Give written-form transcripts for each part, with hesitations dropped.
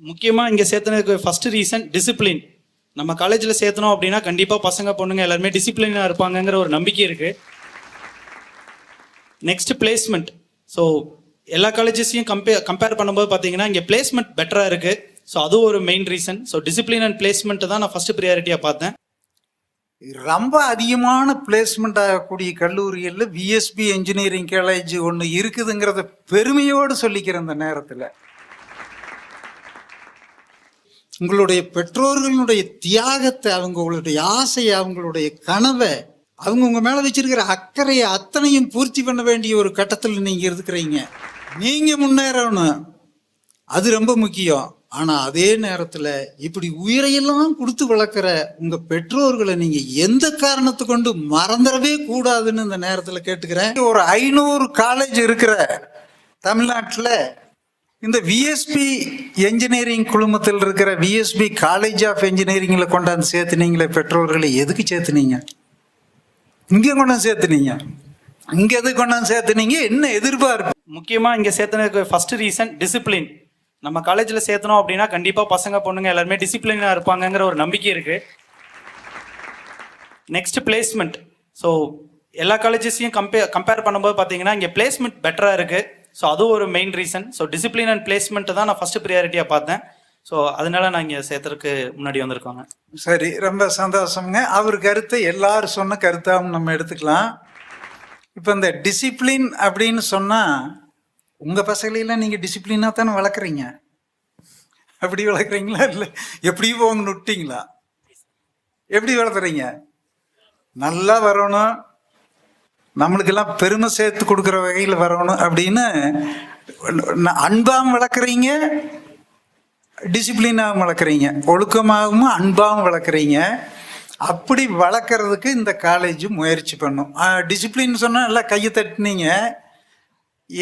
முக்கியமாக இங்கே சேர்த்தனதுக்கு first reason discipline. நம்ம காலேஜில் சேர்த்தனோம் அப்படின்னா கண்டிப்பாக பசங்க பொண்ணுங்க எல்லாருமே டிசிப்ளினாக இருப்பாங்கங்கிற ஒரு நம்பிக்கை இருக்குது. Next placement. ஸோ எல்லா காலேஜஸையும் கம்பேர் பண்ணும்போது பார்த்தீங்கன்னா இங்கே பிளேஸ்மெண்ட் பெட்டராக இருக்குது. ஸோ அதுவும் ஒரு main reason. So discipline and placement தான் நான் ஃபர்ஸ்ட் ப்ரியாரிட்டியாக பார்த்தேன். ரொம்ப அதிகமான பிளேஸ்மெண்ட் ஆகக்கூடிய கல்லூரிகளில் விஎஸ்பி இன்ஜினியரிங் காலேஜ் ஒன்று இருக்குதுங்கிறத பெருமையோடு சொல்லிக்கிறேன். இந்த நேரத்தில் உங்களுடைய பெற்றோர்களுடைய தியாகத்தை, அவங்களுடைய ஆசையை, அவங்களுடைய கனவை, அவங்க உங்க மேல வச்சிருக்கிற அக்கறையை அத்தனையும் பூர்த்தி பண்ண வேண்டிய ஒரு கட்டத்தில் நீங்க இருக்கிறீங்க. நீங்க முன்னேறணும், அது ரொம்ப முக்கியம். ஆனா அதே நேரத்துல இப்படி உயிரையெல்லாம் கொடுத்து வளர்க்குற உங்க பெற்றோர்களை நீங்க எந்த காரணத்தை கொண்டு மறந்துடவே கூடாதுன்னு இந்த நேரத்துல கேட்டுக்கிறேன். ஒரு 500 காலேஜ் இருக்கிற தமிழ்நாட்டுல இந்த விஎஸ்பி என்ஜினியரிங் குழுமத்தில் இருக்கிற விஎஸ்பி காலேஜ் ஆஃப் என்ஜினியரிங்ல கொண்டாந்து சேர்த்துனீங்களே பெற்றோர்களை, எதுக்கு சேர்த்துனீங்க? இங்கே கொண்டாந்து சேர்த்துனீங்க, இங்க எதுக்கு கொண்டாந்து சேர்த்துனீங்க? என்ன எதிர்பார்ப்பு? முக்கியமாக இங்கே சேர்த்தனதுக்கு ஃபர்ஸ்ட் ரீசன் டிசிப்ளின். நம்ம காலேஜில் சேர்த்தனோம் அப்படின்னா கண்டிப்பாக பசங்க பொண்ணுங்க எல்லாருமே டிசிப்ளினாக இருப்பாங்கங்கிற ஒரு நம்பிக்கை இருக்குது. Next placement. ஸோ எல்லா காலேஜஸையும் கம்பேர் பண்ணும்போது பார்த்தீங்கன்னா இங்கே பிளேஸ்மெண்ட் பெட்டராக இருக்குது. ஸோ அதுவும் ஒரு main reason. So discipline and placement தான் நான் ஃபர்ஸ்ட் ப்ரியாரிட்டியாக பார்த்தேன். ஸோ அதனால நான் இங்கே சேர்த்துறதுக்கு முன்னாடி வந்திருக்காங்க. சரி, ரொம்ப சந்தோஷம்ங்க. அவர் கருத்தை எல்லாரும் சொன்ன கருத்தாகவும் நம்ம எடுத்துக்கலாம். இப்போ இந்த டிசிப்ளின் அப்படின்னு சொன்னால் உங்கள் பசங்களெல்லாம் நீங்கள் டிசிப்ளினாக தானே வளர்க்குறீங்க. அப்படி வளர்க்குறீங்களா இல்லை எப்படி போங்க விட்டீங்களா? எப்படி வளர்த்துறீங்க? நல்லா வரணும், நம்மளுக்கெல்லாம் பெருமை சேர்த்து கொடுக்குற வகையில் வரணும் அப்படின்னு அன்பாகவும் வளர்க்குறீங்க, டிசிப்ளினாகவும் வளர்க்குறீங்க, ஒழுக்கமாகவும் அன்பாகவும் வளர்க்குறீங்க. அப்படி வளர்க்குறதுக்கு இந்த காலேஜ் முயற்சி பண்ணும். டிசிப்ளின் சொன்னால் எல்லாம் கையை தட்டினீங்க.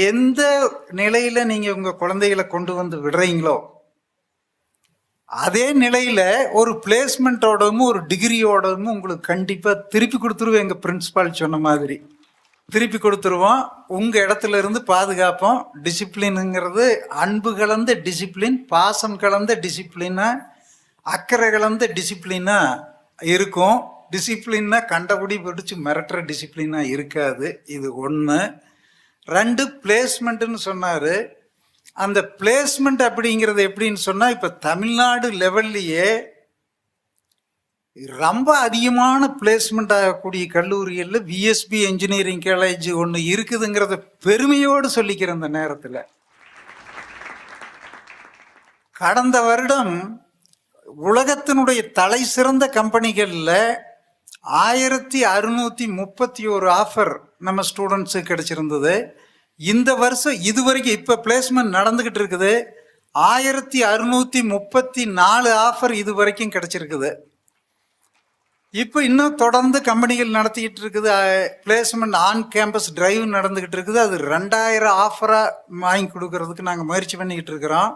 எந்த நிலையில் நீங்கள் உங்கள் குழந்தைகளை கொண்டு வந்து விடுறீங்களோ அதே நிலையில் ஒரு பிளேஸ்மெண்ட்டோடவும் ஒரு டிகிரியோடவும் உங்களுக்கு கண்டிப்பாக திருப்பி கொடுத்துருவோம். எங்கள் பிரின்சிபால் சொன்ன மாதிரி திருப்பி கொடுத்துருவோம். உங்கள் இடத்துல இருந்து பாதுகாப்போம். டிசிப்ளினுங்கிறது அன்பு கலந்த டிசிப்ளின், பாசம் கலந்த டிசிப்ளினா, அக்கறை கலந்த டிசிப்ளினா இருக்கும். டிசிப்ளின்னா கண்டபடி பிடிச்சி மிரட்டுற டிசிப்ளினா இருக்காது. இது ஒன்று. 2 பிளேஸ்மெண்ட்டுன்னு சொன்னார். அந்த பிளேஸ்மெண்ட் அப்படிங்கிறது எப்படின்னு சொன்னால், இப்போ தமிழ்நாடு லெவல்லையே ரொம்ப அதிகமான பிளேஸ்மெண்ட் ஆகக்கூடிய கல்லூரிகளில் விஎஸ்பி இன்ஜினியரிங் காலேஜ் ஒன்று இருக்குதுங்கிறத பெருமையோடு சொல்லிக்கிறேன். இந்த நேரத்தில் கடந்த வருடம் உலகத்தினுடைய தலை சிறந்த கம்பெனிகளில் 1631 ஆஃபர் நம்ம ஸ்டூடெண்ட்ஸுக்கு கிடைச்சிருந்தது. இந்த வருஷம் இதுவரைக்கும் இப்போ பிளேஸ்மெண்ட் நடந்துக்கிட்டு இருக்குது. 1634 ஆஃபர் இது வரைக்கும் கிடைச்சிருக்குது. இப்போ இன்னும் தொடர்ந்து கம்பெனிகள் நடத்திக்கிட்டு இருக்குது. பிளேஸ்மெண்ட் ஆன் கேம்பஸ் டிரைவ் நடந்துக்கிட்டு இருக்குது. அது 2000 ஆஃபராக வாங்கி கொடுக்கறதுக்கு நாங்கள் முயற்சி பண்ணிக்கிட்டு இருக்கிறோம்.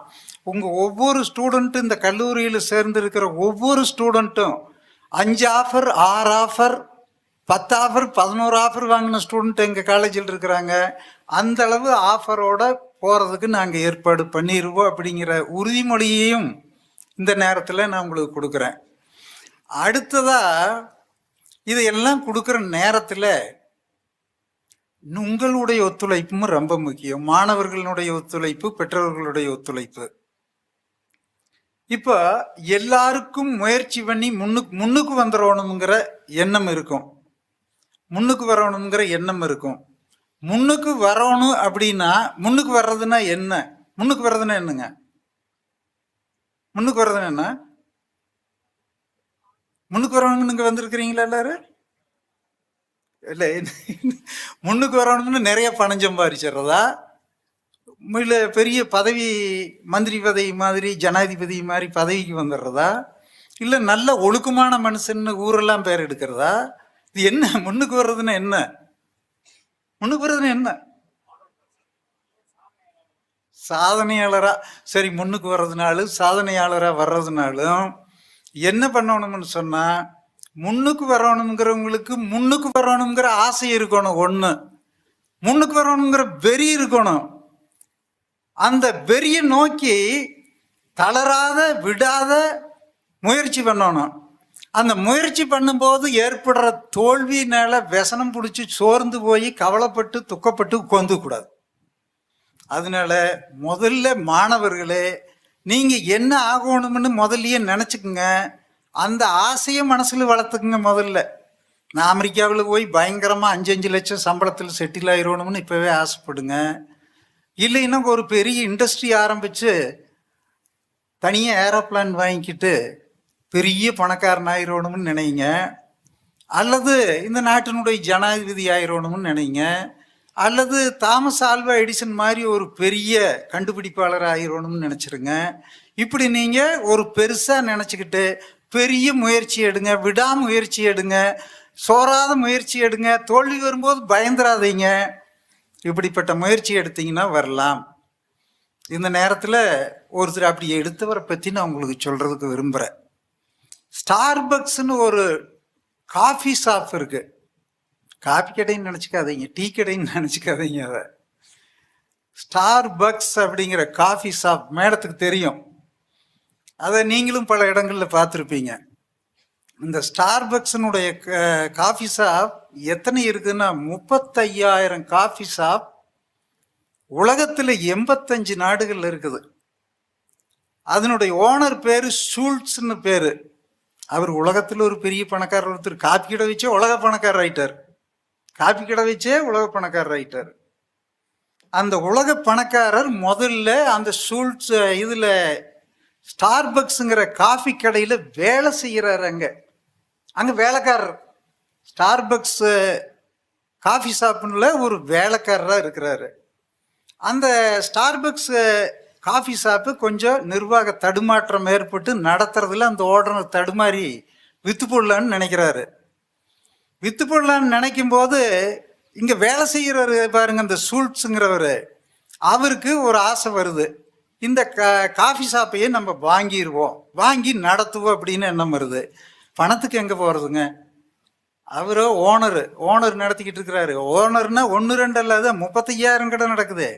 உங்கள் ஒவ்வொரு ஸ்டூடெண்ட்டும், இந்த கல்லூரியில் சேர்ந்து இருக்கிற ஒவ்வொரு ஸ்டூடெண்ட்டும் 5 ஆஃபர், 6 ஆஃபர், 10 ஆஃபர், 11 ஆஃபர் வாங்கின ஸ்டூடெண்ட் எங்கள் காலேஜில் இருக்கிறாங்க. அந்த அளவு ஆஃபரோட போகிறதுக்கு நாங்கள் ஏற்பாடு பண்ணிடுவோம் அப்படிங்கிற உறுதிமொழியையும் இந்த நேரத்தில் நான் உங்களுக்கு கொடுக்குறேன். அடுத்ததாக இதையெல்லாம் கொடுக்குற நேரத்தில் உங்களுடைய ஒத்துழைப்பும் ரொம்ப முக்கியம். மாணவர்களுடைய ஒத்துழைப்பு, பெற்றோர்களுடைய ஒத்துழைப்பு. இப்போ எல்லாருக்கும் முயற்சி பண்ணி முன்னுக்கு வந்துடணுங்கிற எண்ணம் இருக்கும். முன்னுக்கு வரணுங்கிற எண்ணம் இருக்கும். முன்னுக்கு வரணும் அப்படின்னா, முன்னுக்கு வர்றதுன்னா என்ன? முன்னுக்கு வர்றதுன்னா என்னங்க? முன்னுக்கு வர்றதுன்னா என்ன? முன்னுக்கு வரணும்னு இங்கே வந்திருக்கிறீங்களா எல்லாரும்? இல்லை, முன்னுக்கு வரணும்னு நிறைய பணம் சம்பாதிச்சிடுறதா? இல்லை பெரிய பதவி, மந்திரி பதவி மாதிரி, ஜனாதிபதி மாதிரி பதவிக்கு வந்துடுறதா? இல்லை நல்ல ஒழுக்கமான மனுஷன்னு ஊரெல்லாம் பேர் எடுக்கிறதா? இது என்ன? முன்னுக்கு வர்றதுன்னா என்ன? முன்னுக்கு வர்றதுன்னா என்ன? சாதனையாளரா? சரி, முன்னுக்கு வர்றதுனாலும் சாதனையாளராக வர்றதுனாலும் என்ன பண்ணணும்னு சொன்னால், முன்னுக்கு வரணுங்கிறவங்களுக்கு முன்னுக்கு வரணுங்கிற ஆசை இருக்கணும். ஒன்று, முன்னுக்கு வரணுங்கிற வெறி இருக்கணும். அந்த வெறியை நோக்கி தளராத விடாத முயற்சி பண்ணணும். அந்த முயற்சி பண்ணும்போது ஏற்படுற தோல்வினால व्यसனம் பிடிச்சி சோர்ந்து போய் கவலைப்பட்டு துக்கப்பட்டு உட்கார்ந்து கூடாது. அதனால முதல்ல மாணவர்களே, நீங்க என்ன ஆகணும்னு முதல்லயே நினைச்சுக்குங்க. அந்த ஆசையை மனசுல வளர்த்துக்குங்க. முதல்ல நான் அமெரிக்காவில் போய் பயங்கரமா 5 லட்சம் சம்பளத்தில் செட்டில் ஆயிரணும்னு இப்பவே ஆசைப்படுங்க. இல்லைன்னா ஒரு பெரிய இண்டஸ்ட்ரி ஆரம்பிச்சு தனியா ஏரோப்ளான் வாங்கிக்கிட்டு பெரிய பணக்காரன் ஆயிரணும்னு நினைங்க. அல்லது இந்த நாட்டினுடைய ஜனாதிபதி ஆயிரணும்னு நினைங்க. அல்லது தாமஸ் ஆல்வா எடிசன் மாதிரி ஒரு பெரிய கண்டுபிடிப்பாளர் ஆயிரணும்னு நினைச்சிருங்க. இப்படி நீங்க ஒரு பெருசா நினைச்சுக்கிட்டு பெரிய முயற்சி எடுங்க, விடாமுயற்சி எடுங்க, சோராத முயற்சி எடுங்க. தோல்வி வரும்போது பயந்துராதீங்க. இப்படிப்பட்ட முயற்சி எடுத்தீங்கன்னா வரலாம். இந்த நேரத்தில் ஒருத்தர் அப்படி எடுத்தவரை பற்றி நான் உங்களுக்கு சொல்றதுக்கு விரும்புகிறேன். ஸ்டார்பக்ஸ்னு ஒரு காஃபி ஷாப் இருக்கு. காஃபி கடைன்னு நினச்சிக்காதீங்க, டீ கடைன்னு நினச்சிக்காதீங்க. அதை ஸ்டார்பக்ஸ் அப்படிங்கிற காஃபி ஷாப் மேடத்துக்கு தெரியும். அதை நீங்களும் பல இடங்களில் பார்த்துருப்பீங்க. இந்த ஸ்டார்பக்ஸினுடைய காஃபி ஷாப் எத்தனை இருக்குன்னா 35,000 காஃபி ஷாப் உலகத்தில் 85 நாடுகள் இருக்குது. அதனுடைய ஓனர் பேரு ஷூல்ட்ஸ்னு பேரு. அவர் உலகத்தில் ஒரு பெரிய பணக்காரர். ஒருத்தர் காப்பி கடை வச்சே உலக பணக்காரர் ஆயிட்டார். காப்பி கடை வச்சே உலக பணக்காரர் ஆயிட்டார். அந்த உலக பணக்காரர் முதல்ல அந்த ஷூல்ட்ஸ் இதுல ஸ்டார்பக்ஸுங்கிற காஃபி கடையில வேலை செய்யறாரு. அங்க வேலைக்காரர். ஸ்டார்பக்ஸ் காஃபி ஷாப்புல ஒரு வேலைக்காரராக இருக்கிறாரு. அந்த ஸ்டார்பக்ஸ் காஃபி ஷாப்பு கொஞ்சம் நிர்வாக தடுமாற்றம் ஏற்பட்டு நடத்துறதுல அந்த ஓடர் தடுமாறி வித்து போடலான்னு நினைக்கிறாரு. வித்து போடலான்னு நினைக்கும் போது இங்க வேலை செய்யறாரு பாருங்க, இந்த ஷூல்ட்ஸுங்கிறவர், அவருக்கு ஒரு ஆசை வருது. இந்த காஃபி ஷாப்பையே நம்ம வாங்கிடுவோம், வாங்கி நடத்துவோம் அப்படின்னு எண்ணம் வருது. பணத்துக்கு எங்க போறதுங்க? அவரோ ஓனர் நடத்திக்கிட்டு இருக்கிறாரு. ஓனர்னா 1-2 அல்லாத 35,000 கடை நடக்குது.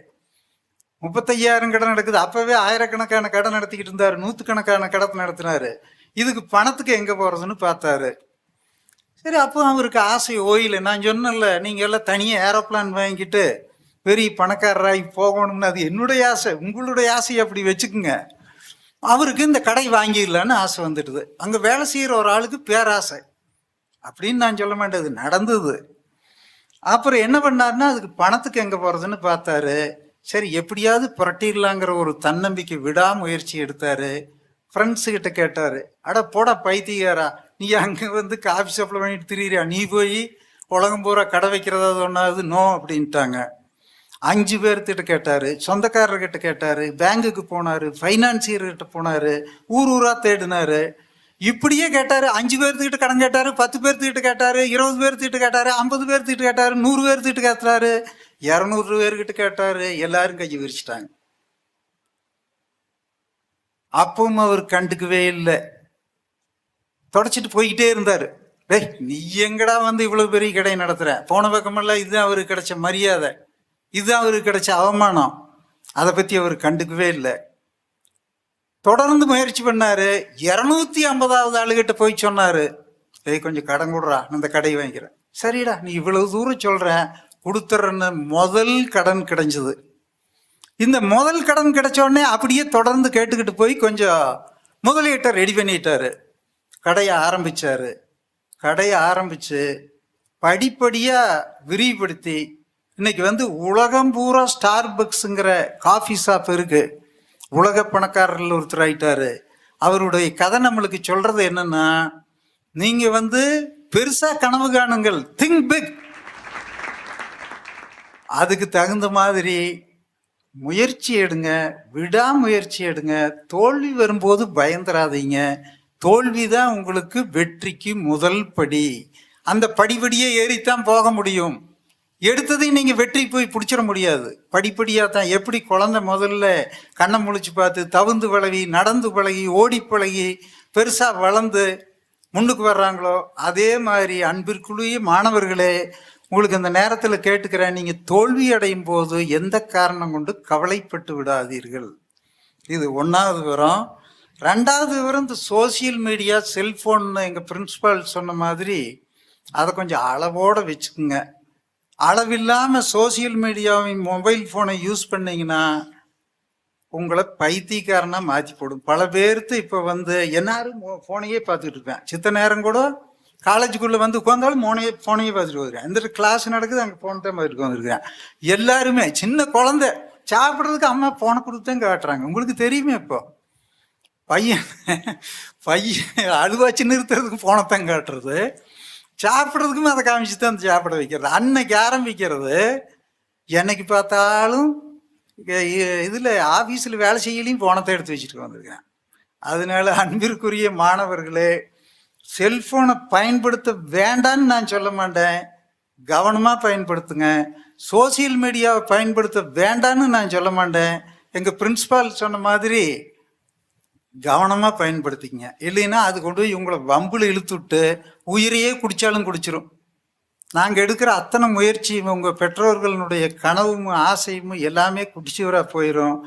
35,000 கடை நடக்குது. அப்பவே ஆயிரக்கணக்கான கடை நடத்திக்கிட்டு இருந்தாரு, 100கணக்கான கடை நடத்தினாரு. இதுக்கு பணத்துக்கு எங்க போறதுன்னு பார்த்தாரு. சரி, அப்போ அவருக்கு ஆசை ஓயில. நான் சொன்னேன்ல, நீங்க எல்லாம் தனியா ஏரோப்ளான் வாங்கிட்டு பெரிய பணக்காரராகி போகணும்னு, அது என்னுடைய ஆசை, உங்களுடைய ஆசையை அப்படி வச்சுக்குங்க. அவருக்கு இந்த கடை வாங்கிடலான்னு ஆசை வந்துடுது. அங்க வேலை செய்யற ஒரு ஆளுக்கு பேராசை. அப்படின்னு நான் சொல்ல மாட்டேது, நடந்தது. அப்புறம் என்ன பண்ணாருன்னா, அதுக்கு பணத்துக்கு எங்க போறதுன்னு பார்த்தாரு. சரி, எப்படியாவது புரட்டிடலாங்கிற ஒரு தன்னம்பிக்கை விடாமுயற்சி எடுத்தாரு. ஃப்ரெண்ட்ஸு கிட்ட கேட்டாரு, அட போடா பைத்தியாரா, நீ அங்க வந்து காஃபி ஷாப்ல பண்ணிட்டு திரியிறியா, நீ போய் உலகம் பூரா கடை வைக்கிறதா சொன்னாது நோ அப்படின்ட்டாங்க. 5 பேர்த்திட்ட கேட்டாரு, சொந்தக்காரர்கிட்ட கேட்டாரு, பேங்குக்கு போனாரு, ஃபைனான்சியர்கிட்ட போனாரு, ஊரா தேடினாரு. இப்படியே கேட்டாரு. 5 பேர்த்துக்கிட்ட கடன் கேட்டாரு, 10 பேர்த்துக்கிட்ட கேட்டாரு, 20 பேர்த்துக்கிட்ட கேட்டாரு, 50 பேர்த்துக்கிட்ட கேட்டாரு, 100 பேர்த்துக்கிட்ட கேட்டாரு, 200 பேர்கிட்ட கேட்டாரு. எல்லாரும் கையை விரிச்சிட்டாங்க. அப்பவும் அவர் கண்டுக்கவே இல்லை, தொடச்சிட்டு போய்கிட்டே இருந்தாரு. டேய், நீ எங்கடா வந்து இவ்வளவு பெரிய கடை நடத்துற? போன பக்கமெல்லாம் இதுதான் அவருக்கு கிடைச்ச மரியாதை, இதுதான் அவருக்கு கிடைச்ச அவமானம். அதை பத்தி அவர் கண்டுக்கவே இல்லை. தொடர்ந்து முயற்சி பண்ணாரு. 250வது ஆளுகிட்ட போய் சொன்னாரு, டேய் கொஞ்சம் கடன் கொடுறா, நான் இந்த கடையை வாங்கிக்கிறேன். சரிடா, நீ இவ்வளவு தூரம் சொல்ற, கொடுத்துறன்னு முதல் கடன் கிடைஞ்சது. இந்த முதல் கடன் கிடைச்ச உடனே அப்படியே தொடர்ந்து கேட்டுக்கிட்டு போய் கொஞ்சம் முதலீட்டை ரெடி பண்ணிட்டாரு. கடையை ஆரம்பிச்சாரு. கடையை ஆரம்பிச்சு படிப்படியா விரிவுபடுத்தி இன்னைக்கு வந்து உலகம் பூரா ஸ்டார்பக்ஸுங்கிற காஃபி ஷாப் இருக்கு. உலக பணக்காரர்கள் ஒருத்தர் ஆயிட்டாரு. அவருடைய கதை நம்மளுக்கு சொல்றது என்னன்னா, நீங்க வந்து பெருசா கனவு காணுங்கள், திங்க் பிக். அதுக்கு தகுந்த மாதிரி முயற்சி எடுங்க, விடாமுயற்சி எடுங்க. தோல்வி வரும்போது பயந்துராதீங்க. தோல்விதான் உங்களுக்கு வெற்றிக்கு முதல் படி. அந்த படிப்படியே ஏறித்தான் போக முடியும். எடுத்ததையும் நீங்க வெற்றி போய் பிடிச்சிட முடியாது. படிப்படியா தான். எப்படி குழந்தை முதல்ல கண்ணை முழிச்சு பார்த்து தவுந்து பழகி, நடந்து பழகி, ஓடி பழகி, பெருசா வளர்ந்து முன்னுக்கு வர்றாங்களோ, அதே மாதிரி அன்பிற்குரிய மாணவர்களே, உங்களுக்கு அந்த நேரத்தில் கேட்டுக்கிறேன், நீங்க தோல்வி அடையும் போது எந்த காரணம் கொண்டு கவலைப்பட்டு விடாதீர்கள். இது ஒன்றாவது விவரம். ரெண்டாவது விவரம், இந்த சோசியல் மீடியா செல்ஃபோன் எங்கள் பிரின்சிபால் சொன்ன மாதிரி அதை கொஞ்சம் அளவோடு வச்சுக்குங்க. அளவில்லாமல் சோசியல் மீடியாவின் மொபைல் ஃபோனை யூஸ் பண்ணிங்கன்னா உங்களை பைத்தியக்காரனா மாற்றி போடும். பல பேர்த்து இப்போ எல்லாரும் ஃபோனையே பார்த்துட்டு இருப்பேன். சித்த நேரம் கூட காலேஜுக்குள்ளே உட்காந்தாலும் ஃபோனையே பார்த்துட்டு வந்துருக்கேன். இந்த கிளாஸ் நடக்குது, அங்கே ஃபோன் தான் பார்த்துட்டு வந்திருக்கேன். எல்லாருமே சின்ன குழந்தை சாப்பிட்றதுக்கு அம்மா ஃபோனை கொடுத்து தான் காட்டுறாங்க. உங்களுக்கு தெரியுமே, இப்போ பையன் அழுவாச்சு நிறுத்துறதுக்கு ஃபோனை தான் காட்டுறது, சாப்பிட்றதுக்குமே அதை காமிச்சு தான் சாப்பிட வைக்கிறது. அன்னைக்கு ஆரம்பிக்கிறது என்னைக்கு பார்த்தாலும் இதில் ஆஃபீஸில் வேலை செய்யலையும் போனத்தை எடுத்து வச்சுட்டு வந்திருக்கேன். அதனால அன்பிற்குரிய மாணவர்களே, செல்ஃபோனை பயன்படுத்த வேண்டான்னு நான் சொல்ல மாட்டேன், கவனமாக பயன்படுத்துங்க. சோசியல் மீடியாவை பயன்படுத்த வேண்டான்னு நான் சொல்ல மாட்டேன். எங்கள் பிரின்சிபால் சொன்ன மாதிரி கவனமாக பயன்படுத்திக்கங்க. இல்லைன்னா அது கொண்டு போய் உங்களை வம்பில் இழுத்துவிட்டு உயிரையே குடித்தாலும் குடிச்சிரும். நாங்கள் எடுக்கிற அத்தனை முயற்சியும் உங்கள் பெற்றோர்களுடைய கனவும் ஆசையும் எல்லாமே குடிச்சுவராக போயிடும்.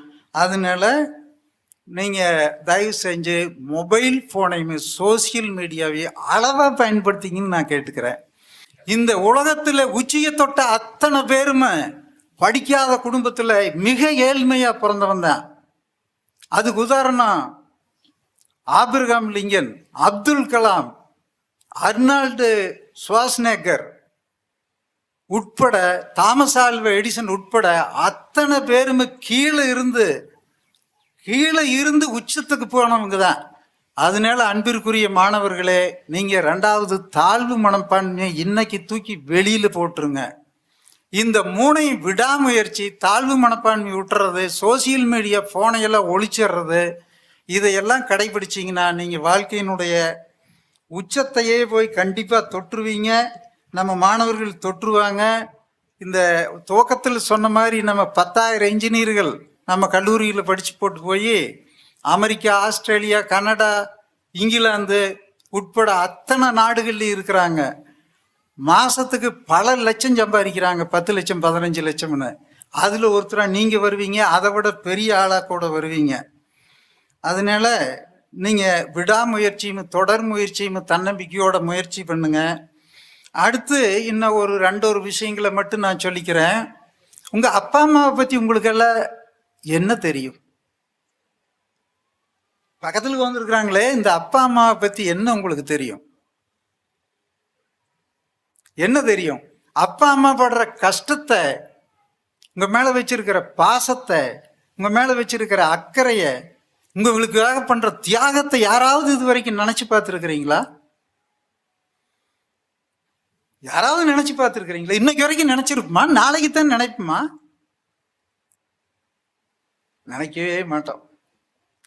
அதனால நீங்கள் தயவு செஞ்சு மொபைல் ஃபோனையுமே சோசியல் மீடியாவையும் அளவாக பயன்படுத்திங்கன்னு நான் கேட்டுக்கிறேன். இந்த உலகத்தில் உச்சியை தொட்ட அத்தனை பேருமே படிக்காத குடும்பத்தில் மிக ஏழ்மையாக பிறந்தவன் தான். அதுக்கு உதாரணம் Abraham Lincoln, Abdul Kalam, Arnold Schwarzenegger உட்பட, தாமஸ் ஆல்வா எடிசன் உட்பட அத்தனை பேருமே கீழே இருந்து உச்சத்துக்கு போனவங்க தான். அதனால அன்பிற்குரிய மாணவர்களே, நீங்கள் ரெண்டாவது தாழ்வு மனப்பான்மையை இன்னைக்கு தூக்கி வெளியில் போட்டுருங்க. இந்த மூணையும் விடாமுயற்சி, தாழ்வு மனப்பான்மை விட்டுறது, சோசியல் மீடியா ஃபோனையெல்லாம் ஒழிச்சிடுறது, இதையெல்லாம் கடைபிடிச்சிங்கன்னா நீங்கள் வாழ்க்கையினுடைய உச்சத்தையே போய் கண்டிப்பாக தொற்றுவீங்க. நம்ம மாணவர்கள் தொற்றுவாங்க. இந்த துவக்கத்தில் சொன்ன மாதிரி நம்ம 10,000 இன்ஜினியர்கள் நம்ம கல்லூரியில் படித்து போட்டு போய் அமெரிக்கா, ஆஸ்திரேலியா, கனடா, இங்கிலாந்து உட்பட அத்தனை நாடுகள்லையும் இருக்கிறாங்க. மாதத்துக்கு பல லட்சம் சம்பாதிக்கிறாங்க, 10 லட்சம் 15 லட்சம்னு. அதில் ஒருத்தராக நீங்கள் வருவீங்க, அதை விட பெரிய ஆளாக கூட வருவீங்க. அதனால நீங்கள் விடாமுயற்சியும் தொடர் முயற்சியும் தன்னம்பிக்கையோட முயற்சி பண்ணுங்க. அடுத்து இன்னும் ஒரு விஷயங்களை மட்டும் நான் சொல்லிக்கிறேன். உங்கள் அப்பா அம்மாவை பற்றி உங்களுக்கெல்லாம் என்ன தெரியும்? பக்கத்தில் வந்துருக்குறாங்களே, இந்த அப்பா அம்மாவை பற்றி என்ன உங்களுக்கு தெரியும்? என்ன தெரியும்? அப்பா அம்மா படுற கஷ்டத்தை, உங்கள் மேலே வச்சிருக்கிற பாசத்தை, உங்கள் மேலே வச்சிருக்கிற அக்கறையை, உங்களுக்காக பண்ணுற தியாகத்தை யாராவது இது வரைக்கும் நினச்சி பார்த்துருக்குறீங்களா? யாராவது நினைச்சு பார்த்துருக்கிறீங்களா? இன்னைக்கு வரைக்கும் நினைச்சிருப்போமா? நாளைக்கு தான் நினைப்போமா? நினைக்கவே மாட்டோம்.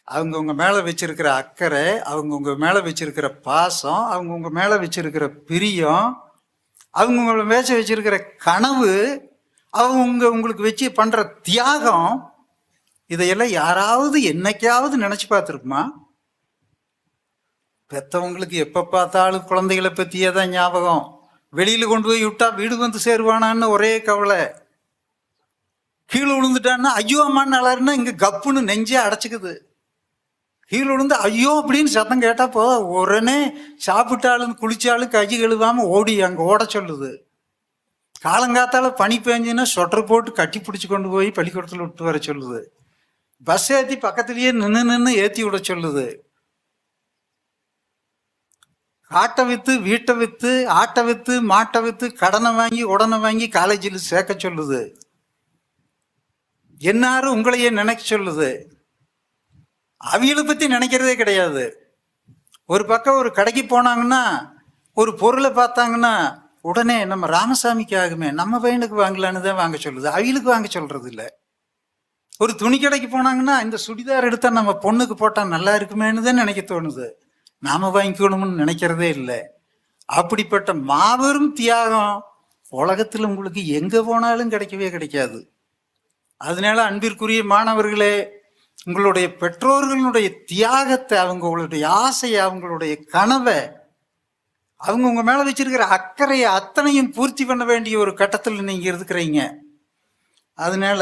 அவங்க உங்க மேல வச்சிருக்கிற அக்கறை, அவங்க உங்க மேல வச்சிருக்கிற பாசம், அவங்க உங்க மேல வச்சிருக்கிற பிரியம், அவங்க உங்களை மேல வச்சிருக்கிற கனவு, அவங்க உங்களுக்கு வச்சு பண்ற தியாகம், இதையெல்லாம் யாராவது என்னைக்காவது நினைச்சு பார்த்துருக்குமா? பெத்தவங்களுக்கு எப்ப பார்த்தாலும் குழந்தைகளை பத்தியே தான் ஞாபகம். வெளியில் கொண்டு போய் விட்டா வீடு வந்து சேருவானான்னு ஒரே கவலை. கீழே விழுந்துட்டான்னா ஐயோ அம்மான்னு அலறுனா இங்கே கப்புன்னு நெஞ்சே அடைச்சிக்குது. கீழே விழுந்து ஐயோ அப்படின்னு சத்தம் கேட்டால் போதும், உடனே சாப்பிட்டாலும் குளிச்சாலும் கை கழுவாமல் ஓடி அங்கே ஓட சொல்லுது. காலங்காத்தால பனி பெஞ்சுன்னா சொட்டர் போட்டு கட்டி பிடிச்சி கொண்டு போய் பள்ளிக்கூடத்தில் விட்டு வர சொல்லுது. பஸ் ஏற்றி பக்கத்துலேயே நின்று ஏற்றி விட சொல்லுது. காட்டை விற்று, வீட்டை விற்று, ஆட்டை விற்று, மாட்டை விற்று, கடனை வாங்கி உடனே வாங்கி காலேஜில் சேர்க்க சொல்லுது. என்னாரும் உங்களையே நினைக்க சொல்லுது. அவியலை பற்றி நினைக்கிறதே கிடையாது. ஒரு பக்கம் ஒரு கடைக்கு போனாங்கன்னா, ஒரு பொருளை பார்த்தாங்கன்னா உடனே நம்ம ராமசாமிக்கு ஆகுமே, நம்ம பையனுக்கு வாங்கலான்னு தான் வாங்க சொல்லுது. அவியலுக்கு வாங்க சொல்றது இல்லை. ஒரு துணி கடைக்கு போனாங்கன்னா, இந்த சுடிதார் எடுத்தா நம்ம பொண்ணுக்கு போட்டால் நல்லா இருக்குமேன்னு தான் நினைக்க தோணுது. நாம வாங்கிக்கணும்னு நினைக்கிறதே இல்லை. அப்படிப்பட்ட மாபெரும் தியாகம் உலகத்தில் உங்களுக்கு எங்க போனாலும் கிடைக்கவே கிடைக்காது. அதனால அன்பிற்குரிய மாணவர்களே, உங்களுடைய பெற்றோர்களுடைய தியாகத்தை, அவங்களுடைய ஆசையை, அவங்களுடைய கனவை, அவங்க உங்க மேல வச்சிருக்கிற அக்கறையை அத்தனையும் பூர்த்தி பண்ண வேண்டிய ஒரு கட்டத்தில் நீங்க இருக்கிறீங்க. அதனால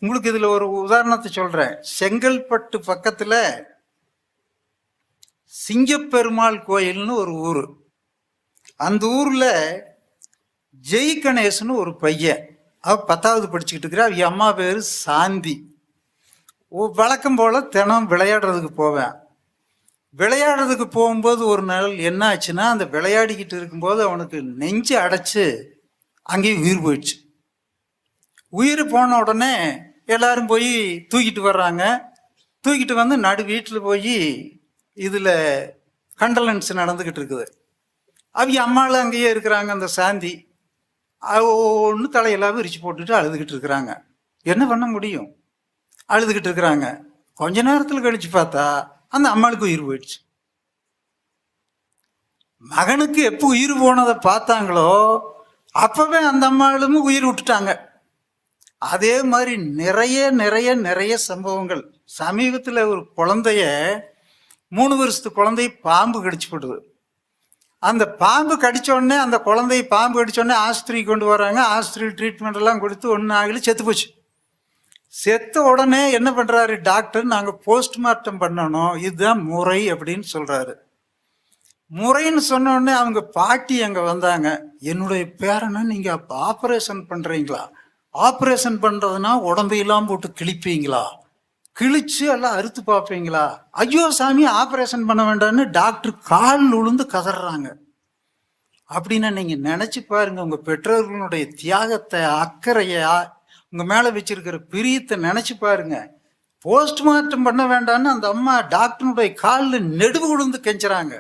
உங்களுக்கு இதுல ஒரு உதாரணத்தை சொல்றேன். செங்கல்பட்டு பக்கத்துல சிங்கப்பெருமாள் கோயில்னு ஒரு ஊரு. அந்த ஊர்ல ஜெய் கணேசன் ஒரு பையன், அவ 10வது படிச்சுக்கிட்டு இருக்கிற. அவ அம்மா பேரு சாந்தி. வழக்கம் போல தினம் விளையாடுறதுக்கு போவேன். விளையாடுறதுக்கு போகும்போது ஒரு நாள் என்ன ஆச்சுன்னா, அந்த விளையாடிக்கிட்டு இருக்கும்போது அவனுக்கு நெஞ்சு அடைச்சு அங்கேயும் உயிர் போயிடுச்சு. உயிர் போன உடனே எல்லாரும் போய் தூக்கிட்டு வர்றாங்க. தூக்கிட்டு வந்து நடு வீட்டில் போய் இதில் கண்டலன்ஸ் நடந்துக்கிட்டு இருக்குது. அவங்க அம்மாவில் அங்கேயே இருக்கிறாங்க. அந்த சாந்தி ஒன்று தலையெல்லாம் விரிச்சு போட்டுட்டு அழுதுகிட்டு இருக்கிறாங்க. என்ன பண்ண முடியும்? அழுதுகிட்டு இருக்கிறாங்க. கொஞ்ச நேரத்தில் கழிச்சு பார்த்தா அந்த அம்மாளுக்கு உயிர் போயிடுச்சு. மகனுக்கு எப்போ உயிர் போனதை பார்த்தாங்களோ அப்பவே அந்த அம்மாளும் உயிர் விட்டுட்டாங்க. அதே மாதிரி நிறைய நிறைய நிறைய சம்பவங்கள். சமீபத்தில் ஒரு குழந்தைய 3 வருஷத்து குழந்தை பாம்பு கடிச்சு போடுது. அந்த பாம்பு கடிச்ச உடனே அந்த குழந்தை பாம்பு கடிச்ச உடனே ஆஸ்பத்திரிக்கு கொண்டு வராங்க. ஆஸ்பத்திரி ட்ரீட்மெண்ட் எல்லாம் கொடுத்து ஒன்றும் ஆகல, செத்து போச்சு. செத்த உடனே என்ன பண்றாரு டாக்டர், நாங்கள் போஸ்ட்மார்ட்டம் பண்ணணும், இதுதான் முறை அப்படின்னு சொல்றாரு. முறைன்னு சொன்ன உடனே அவங்க பாட்டி அங்க வந்தாங்க. என்னுடைய பேரனை நீங்க ஆபரேஷன் பண்றீங்களா? ஆபரேஷன் பண்றதுன்னா உடம்பையெல்லாம் போட்டு கிழிப்பீங்களா? கிழிச்சு எல்லாம் அறுத்து பார்ப்பீங்களா? ஐயோ சாமி, ஆபரேஷன் பண்ண வேண்டாம்னு டாக்டர் கால் விழுந்து கதறாங்க. அப்படின்னா நீங்க நினைச்சு பாருங்க, உங்க பெற்றோர்களுடைய தியாகத்தை, அக்கறைய, உங்க மேல வச்சிருக்கிற பிரியத்தை நினைச்சு பாருங்க. போஸ்ட்மார்ட்டம் பண்ண வேண்டாம்னு அந்த அம்மா டாக்டருடைய காலில் நெடுவு விழுந்து கெஞ்சுறாங்க.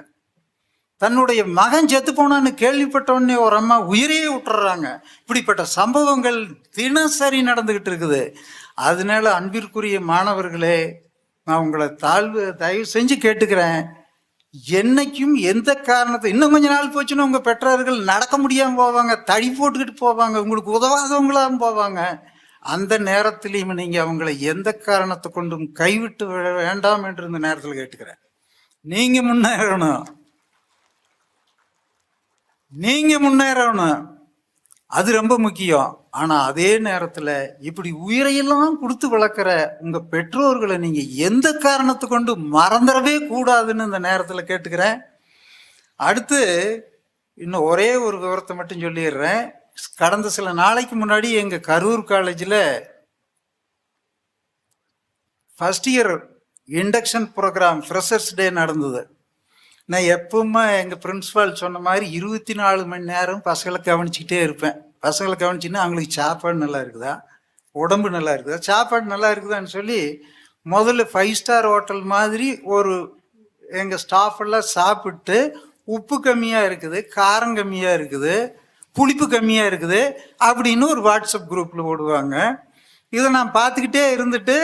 தன்னுடைய மகன் செத்து போனான்னு கேள்விப்பட்ட உடனே ஒரு அம்மா உயிரையே விட்டுறாங்க. இப்படிப்பட்ட சம்பவங்கள் தினசரி நடந்துகிட்டு இருக்குது. அதனால அன்பிற்குரிய மாணவர்களே, நான் உங்களை தயவு செஞ்சு கேட்டுக்கிறேன், என்னைக்கும் எந்த காரணத்தை, இன்னும் கொஞ்ச நாள் போச்சுன்னா உங்க பெற்றோர்கள் நடக்க முடியாம போவாங்க, தடி போட்டுக்கிட்டு போவாங்க, உங்களுக்கு உதவாதவங்களாம் போவாங்க. அந்த நேரத்திலையும் நீங்க அவங்களை எந்த காரணத்தை கொண்டும் கைவிட்டு வேண்டாம் என்று இந்த நேரத்தில் கேட்டுக்கிறேன். நீங்க முன்னேறணும், நீங்க முன்னேறணும், அது ரொம்ப முக்கியம். ஆனா அதே நேரத்துல இப்படி உயிரையெல்லாம் கொடுத்து வளர்க்குற உங்க பெற்றோர்களை நீங்க எந்த காரணத்தை கொண்டு மறந்துடவே கூடாதுன்னு இந்த நேரத்துல கேட்டுக்கிறேன். அடுத்து இன்னும் ஒரே ஒரு விவரத்தை மட்டும் சொல்லிடுறேன். கடந்த சில நாளைக்கு முன்னாடி எங்க கரூர் காலேஜில் first year induction program freshers day நடந்தது. நான் எப்பவுமே எங்கள் பிரின்ஸிபால் சொன்ன மாதிரி 24 மணி நேரம் பசங்களை கவனிச்சுக்கிட்டே இருப்பேன். பசங்களை கவனிச்சுன்னா அவங்களுக்கு சாப்பாடு நல்லா இருக்குதா, உடம்பு நல்லா இருக்குதா, சாப்பாடு நல்லா இருக்குதான்னு சொல்லி முதல்ல 5 ஸ்டார் ஹோட்டல் மாதிரி ஒரு எங்கள் ஸ்டாஃப் எல்லாம் சாப்பிட்டு உப்பு கம்மியாக இருக்குது, காரம் கம்மியாக இருக்குது, புளிப்பு கம்மியாக இருக்குது அப்படின்னு ஒரு வாட்ஸ்அப் குரூப்பில் போடுவாங்க. இதை நான் பார்த்துக்கிட்டே இருந்துட்டு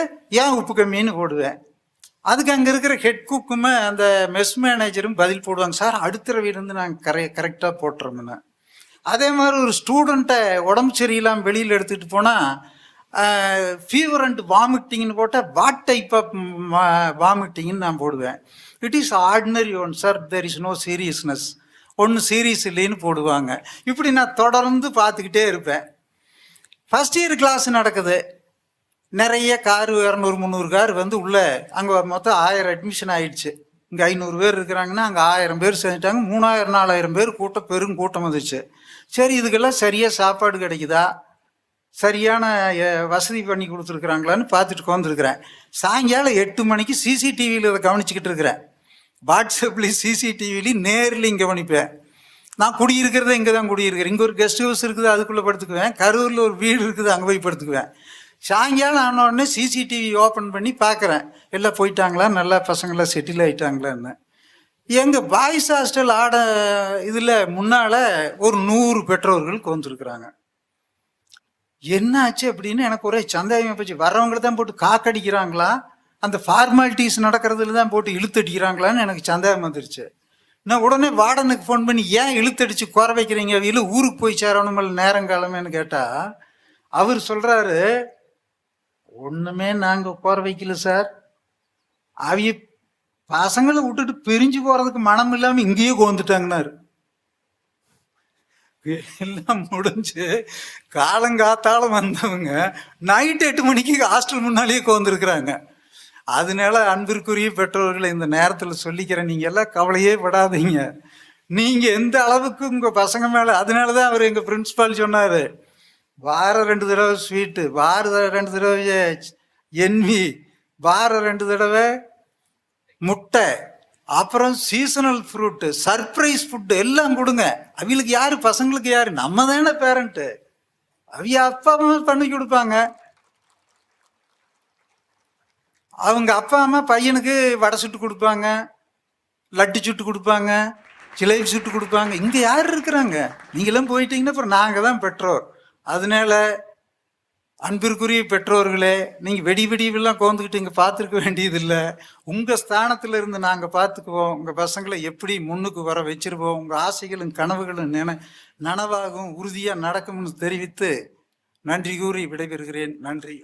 ஏன் உப்பு கம்மின்னு போடுவேன். அதுக்கு அங்கே இருக்கிற ஹெட் குக்குமே அந்த மெஸ் மேனேஜரும் பதில் போடுவாங்க, சார் அடுத்த தடவையிலேருந்து நாங்கள் கரெக்டாக போட்டுறோம்னு. அதே மாதிரி ஒரு ஸ்டூடெண்ட்டை உடம்பு சரியில்லாமல் வெளியில் எடுத்துகிட்டு போனால் ஃபீவர் அண்ட் வாமிட்டிங்னு போட்டால் வாட் டைப் ஆஃப் வாமிட்டிங்னு நான் போடுவேன். It is ordinary one sir, there is no சீரியஸ்னஸ், ஒன்றும் சீரியஸ் இல்லைன்னு போடுவாங்க. இப்படி நான் தொடர்ந்து பார்த்துக்கிட்டே இருப்பேன். ஃபஸ்ட் இயர் கிளாஸ் நடக்குது, நிறைய காரு 200-300 கார் வந்து உள்ளே, அங்கே மொத்தம் 1000 அட்மிஷன் ஆயிடுச்சு. இங்கே 500 பேர் இருக்கிறாங்கன்னா அங்கே 1000 பேர் சேர்ந்துட்டாங்க. 3000-4000 பேர் கூட்டம், பெரும் கூட்டம் வந்துச்சு. சரி, இதுக்கெல்லாம் சரியாக சாப்பாடு கிடைக்குதா, சரியான வசதி பண்ணி கொடுத்துருக்குறாங்களான்னு பார்த்துட்டு உட்காந்துருக்குறேன். சாயங்காலம் 8 மணிக்கு சிசிடிவியில் இதை கவனிச்சுக்கிட்டு இருக்கிறேன். வாட்ஸ்அப்லேயும் சிசிடிவிலையும் நேர்லையும் கவனிப்பேன். நான் குடியிருக்கிறத இங்கே தான் குடியிருக்கிறேன். இங்கே ஒரு கெஸ்ட் ஹவுஸ் இருக்குது, அதுக்குள்ளே படுத்துக்குவேன். கரூரில் ஒரு வீடு இருக்குது, அங்கே போய் படுத்துக்குவேன். சாயங்காலம் ஆன உடனே சிசிடிவி ஓப்பன் பண்ணி பார்க்குறேன், எல்லாம் போயிட்டாங்களா, நல்லா பசங்களாம் செட்டில் ஆகிட்டாங்களான்னு. எங்கள் பாய்ஸ் ஹாஸ்டல் இதில் முன்னால் ஒரு 100 பெற்றோர்கள் வந்துருக்குறாங்க. என்ன ஆச்சு அப்படின்னு எனக்கு ஒரே சந்தேகமாக போச்சு. வர்றவங்களை தான் போட்டு காக்கடிக்கிறாங்களா, அந்த ஃபார்மாலிட்டிஸ் நடக்கிறதுல தான் போட்டு இழுத்தடிக்கிறாங்களான்னு எனக்கு சந்தேகம் வந்துருச்சு. நான் உடனே வார்டனுக்கு ஃபோன் பண்ணி, ஏன் இழுத்தடிச்சு குறை வைக்கிறீங்க, இல்லை ஊருக்கு போய் சேரணும் நேரங்காலமேன்னு கேட்டால் அவர் சொல்கிறாரு, ஒன்றுமே நாங்கள் குறை வைக்கல சார், அவைய பசங்களை விட்டுட்டு பிரிஞ்சு போகிறதுக்கு மனம் இல்லாமல் இங்கேயே கோந்துட்டாங்கன்னாரு. எல்லாம் முடிஞ்சு காலங்காத்தால வந்தவங்க நைட் 8 மணிக்கு ஹாஸ்டல் முன்னாலேயே உட்காந்துருக்குறாங்க. அதனால அன்பிற்குரிய பெற்றோர்களை இந்த நேரத்தில் சொல்லிக்கிறேன், நீங்க எல்லாம் கவலையே படாதீங்க. நீங்க எந்த அளவுக்கு உங்க பசங்க மேல, அதனாலதான் அவர் எங்க பிரின்சிபால் சொன்னாரு, வாரம் 2 தடவை ஸ்வீட்டு, வாரம் 2 தடவை என்வி, வாரம் 2 தடவை முட்டை, அப்புறம் சீசனல் ஃப்ரூட்டு, சர்ப்ரைஸ் ஃபுட்டு எல்லாம் கொடுங்க. அவங்களுக்கு யாரு, பசங்களுக்கு யாரு, நம்ம தானே பேரண்ட்டு. அவங்க அப்பா அம்மா பண்ணி கொடுப்பாங்க. அவங்க அப்பா அம்மா பையனுக்கு வடை சுட்டு கொடுப்பாங்க, லட்டு சுட்டு கொடுப்பாங்க, ஜிலேபி சுட்டு கொடுப்பாங்க. இங்க யார் இருக்கிறாங்க? நீங்களாம் போயிட்டீங்கன்னா அப்புறம் நாங்க தான் பெற்றோர். அதனால அன்பிற்குரிய பெற்றோர்களே, நீங்க வெடிவெல்லாம் கோந்துக்கிட்டு இங்க பார்த்துருக்க வேண்டியதில்லை. உங்க ஸ்தானத்துல இருந்து நாங்க பார்த்துக்குவோம். உங்க பசங்களை எப்படி முன்னுக்கு வர வச்சிருவோம். உங்க ஆசைகளும் கனவுகளும் நனவாகும், உறுதியா நடக்கும்னு தெரிவித்து நன்றி கூறி விடைபெறுகிறேன். நன்றி.